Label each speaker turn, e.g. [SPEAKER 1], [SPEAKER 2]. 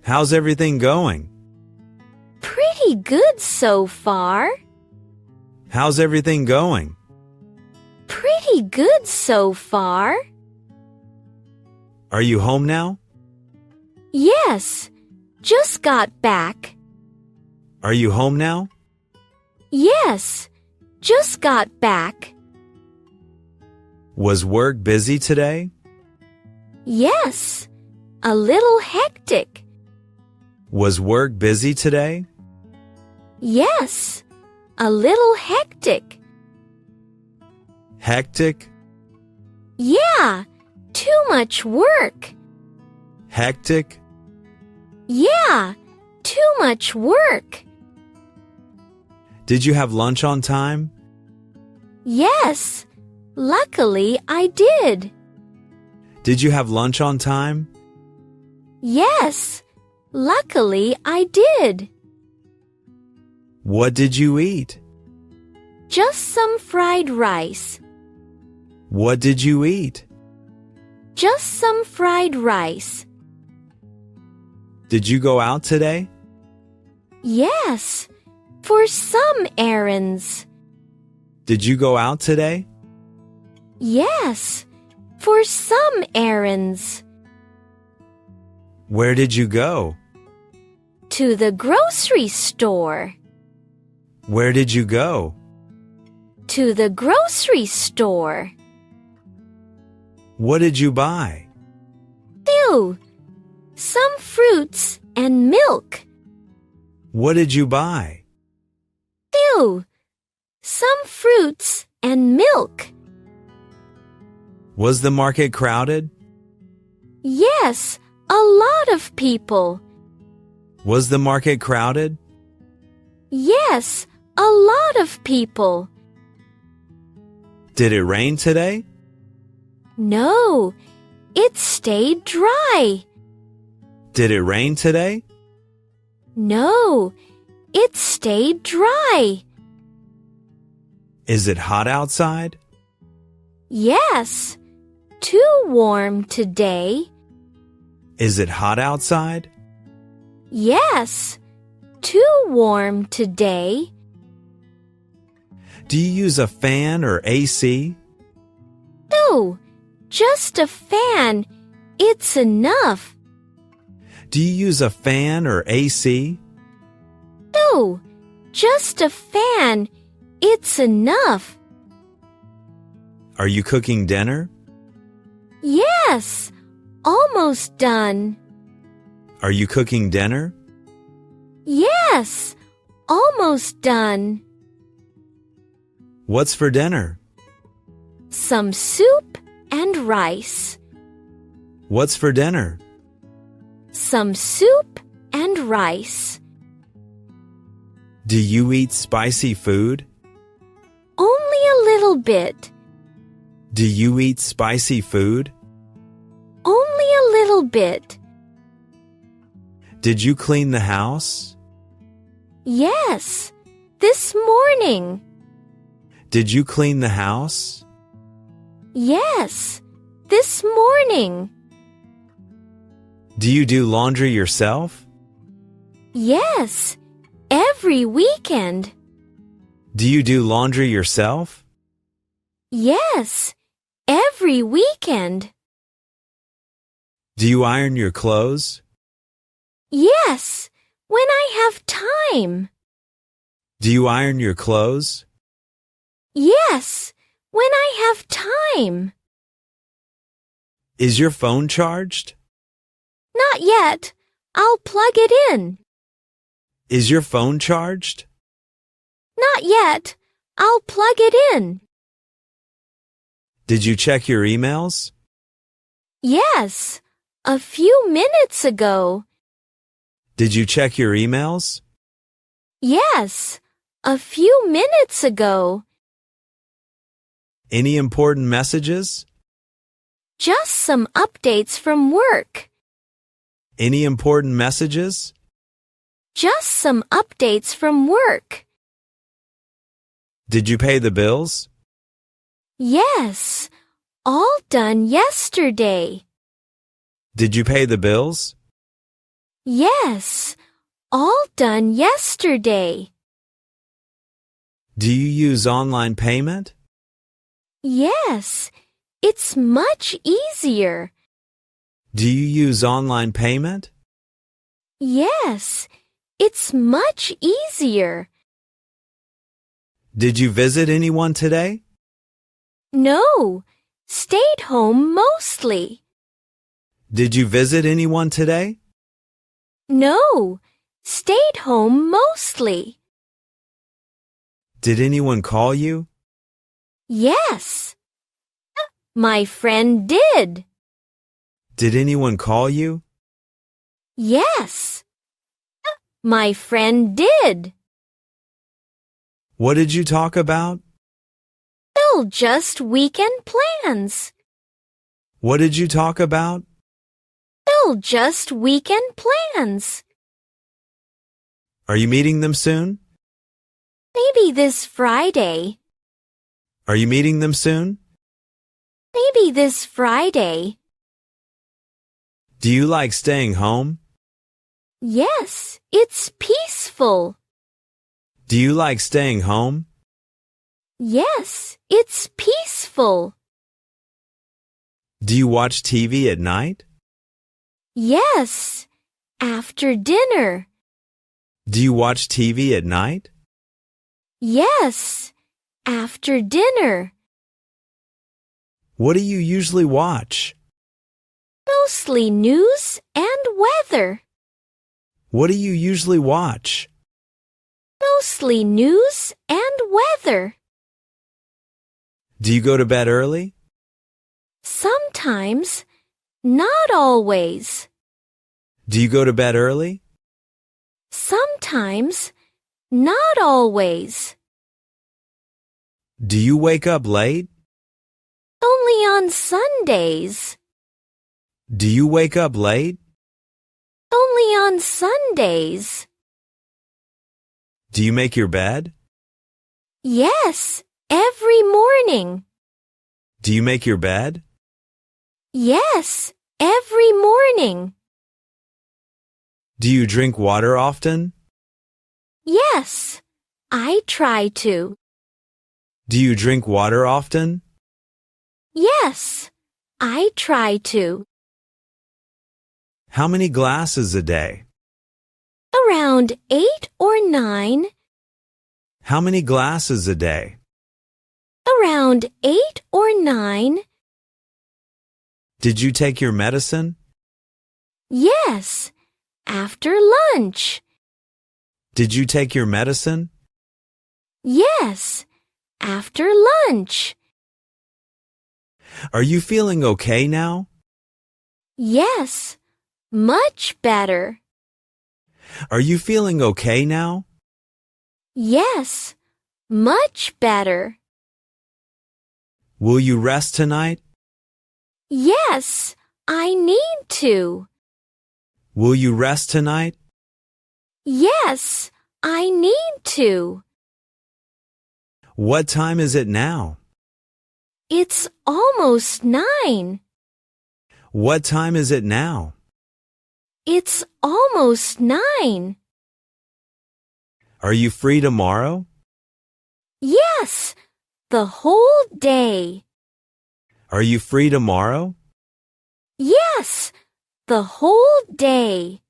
[SPEAKER 1] How's everything going?
[SPEAKER 2] Pretty good so far.
[SPEAKER 1] How's everything going?
[SPEAKER 2] Pretty good so far.
[SPEAKER 1] Are you home now?
[SPEAKER 2] Yes, just got back.
[SPEAKER 1] Are you home now?
[SPEAKER 2] Yes, just got back.
[SPEAKER 1] Was work busy today?
[SPEAKER 2] Yes, a little hectic.
[SPEAKER 1] Was work busy today?
[SPEAKER 2] Yes, a little hectic.
[SPEAKER 1] Hectic?
[SPEAKER 2] Yeah, too much work.
[SPEAKER 1] Hectic?
[SPEAKER 2] Yeah, too much work.
[SPEAKER 1] Did you have lunch on time?
[SPEAKER 2] Yes, luckily I did.
[SPEAKER 1] Did you have lunch on time?
[SPEAKER 2] Yes, luckily I did.
[SPEAKER 1] What did you eat?
[SPEAKER 2] Just some fried rice.
[SPEAKER 1] What did you eat?
[SPEAKER 2] Just some fried rice.
[SPEAKER 1] Did you go out today?
[SPEAKER 2] Yes, for some errands.
[SPEAKER 1] Did you go out today?
[SPEAKER 2] Yes, for some errands.
[SPEAKER 1] Where did you go?
[SPEAKER 2] To the grocery store.
[SPEAKER 1] Where did you go?
[SPEAKER 2] To the grocery store.
[SPEAKER 1] What did you buy?
[SPEAKER 2] Ew, some fruits and milk.
[SPEAKER 1] What did you buy?
[SPEAKER 2] Ew, some fruits and milk.
[SPEAKER 1] Was the market crowded?
[SPEAKER 2] Yes, a lot of people.
[SPEAKER 1] Was the market crowded?
[SPEAKER 2] Yes, a lot of people.
[SPEAKER 1] Did it rain today?
[SPEAKER 2] No, it stayed dry.
[SPEAKER 1] Did it rain today?
[SPEAKER 2] No, it stayed dry.
[SPEAKER 1] Is it hot outside?
[SPEAKER 2] Yes, too warm today.
[SPEAKER 1] Is it hot outside?
[SPEAKER 2] Yes, too warm today.
[SPEAKER 1] Do you use a fan or AC?
[SPEAKER 2] No, just a fan. It's enough.
[SPEAKER 1] Do you use a fan or AC?
[SPEAKER 2] No, just a fan. It's enough.
[SPEAKER 1] Are you cooking dinner?
[SPEAKER 2] Yes, almost done.
[SPEAKER 1] Are you cooking dinner?
[SPEAKER 2] Yes, almost done.
[SPEAKER 1] What's for dinner?
[SPEAKER 2] Some soup and rice.
[SPEAKER 1] What's for dinner?
[SPEAKER 2] Some soup and rice.
[SPEAKER 1] Do you eat spicy food?
[SPEAKER 2] Only a little bit.
[SPEAKER 1] Do you eat spicy food?
[SPEAKER 2] Only a little bit.
[SPEAKER 1] Did you clean the house?
[SPEAKER 2] Yes, this morning.
[SPEAKER 1] Did you clean the house?
[SPEAKER 2] Yes, this morning.
[SPEAKER 1] Do you do laundry yourself?
[SPEAKER 2] Yes, every weekend.
[SPEAKER 1] Do you do laundry yourself?
[SPEAKER 2] Yes, every weekend.
[SPEAKER 1] Do you iron your clothes?
[SPEAKER 2] Yes, when I have time.
[SPEAKER 1] Do you iron your clothes?
[SPEAKER 2] Yes, when I have time.
[SPEAKER 1] Is your phone charged?
[SPEAKER 2] Not yet. I'll plug it in.
[SPEAKER 1] Is your phone charged?
[SPEAKER 2] Not yet. I'll plug it in.
[SPEAKER 1] Did you check your emails?
[SPEAKER 2] Yes, a few minutes ago.
[SPEAKER 1] Did you check your emails?
[SPEAKER 2] Yes, a few minutes ago.
[SPEAKER 1] Any important messages?
[SPEAKER 2] Just some updates from work.
[SPEAKER 1] Any important messages?
[SPEAKER 2] Just some updates from work.
[SPEAKER 1] Did you pay the bills?
[SPEAKER 2] Yes, all done yesterday.
[SPEAKER 1] Did you pay the bills?
[SPEAKER 2] Yes, all done yesterday.
[SPEAKER 1] Do you use online payment?
[SPEAKER 2] Yes, it's much easier.
[SPEAKER 1] Do you use online payment?
[SPEAKER 2] Yes, it's much easier.
[SPEAKER 1] Did you visit anyone today?
[SPEAKER 2] No, stayed home mostly.
[SPEAKER 1] Did you visit anyone today?
[SPEAKER 2] No, stayed home mostly.
[SPEAKER 1] Did anyone call you?
[SPEAKER 2] Yes, my friend did.
[SPEAKER 1] Did anyone call you?
[SPEAKER 2] Yes, my friend did.
[SPEAKER 1] What did you talk about?
[SPEAKER 2] Oh, just weekend plans.
[SPEAKER 1] What did you talk about?
[SPEAKER 2] Oh, just weekend plans.
[SPEAKER 1] Are you meeting them soon?
[SPEAKER 2] Maybe this Friday.
[SPEAKER 1] Are you meeting them soon?
[SPEAKER 2] Maybe this Friday.
[SPEAKER 1] Do you like staying home?
[SPEAKER 2] Yes, it's peaceful.
[SPEAKER 1] Do you like staying home?
[SPEAKER 2] Yes, it's peaceful.
[SPEAKER 1] Do you watch TV at night?
[SPEAKER 2] Yes, after dinner.
[SPEAKER 1] Do you watch TV at night?
[SPEAKER 2] Yes, after dinner.
[SPEAKER 1] What do you usually watch?
[SPEAKER 2] Mostly news and weather.
[SPEAKER 1] What do you usually watch?
[SPEAKER 2] Mostly news and weather.
[SPEAKER 1] Do you go to bed early?
[SPEAKER 2] Sometimes, not always.
[SPEAKER 1] Do you go to bed early?
[SPEAKER 2] Sometimes, not always.
[SPEAKER 1] Do you wake up late?
[SPEAKER 2] Only on Sundays.
[SPEAKER 1] Do you wake up late?
[SPEAKER 2] Only on Sundays.
[SPEAKER 1] Do you make your bed?
[SPEAKER 2] Yes, every morning.
[SPEAKER 1] Do you make your bed?
[SPEAKER 2] Yes, every morning.
[SPEAKER 1] Do you drink water often?
[SPEAKER 2] Yes, I try to.
[SPEAKER 1] Do you drink water often?
[SPEAKER 2] Yes, I try to.
[SPEAKER 1] How many glasses a day?
[SPEAKER 2] Around 8 or 9.
[SPEAKER 1] How many glasses a day?
[SPEAKER 2] Around 8 or 9.
[SPEAKER 1] Did you take your medicine?
[SPEAKER 2] Yes, after lunch.
[SPEAKER 1] Did you take your medicine?
[SPEAKER 2] Yes, after lunch.
[SPEAKER 1] Are you feeling okay now?
[SPEAKER 2] Yes, much better.
[SPEAKER 1] Are you feeling okay now?
[SPEAKER 2] Yes, much better.
[SPEAKER 1] Will you rest tonight?
[SPEAKER 2] Yes, I need to.
[SPEAKER 1] Will you rest tonight?
[SPEAKER 2] Yes, I need to.
[SPEAKER 1] What time is it now?
[SPEAKER 2] It's almost 9.
[SPEAKER 1] What time is it now?
[SPEAKER 2] It's almost 9.
[SPEAKER 1] Are you free tomorrow?
[SPEAKER 2] Yes, the whole day.
[SPEAKER 1] Are you free tomorrow?
[SPEAKER 2] Yes, the whole day.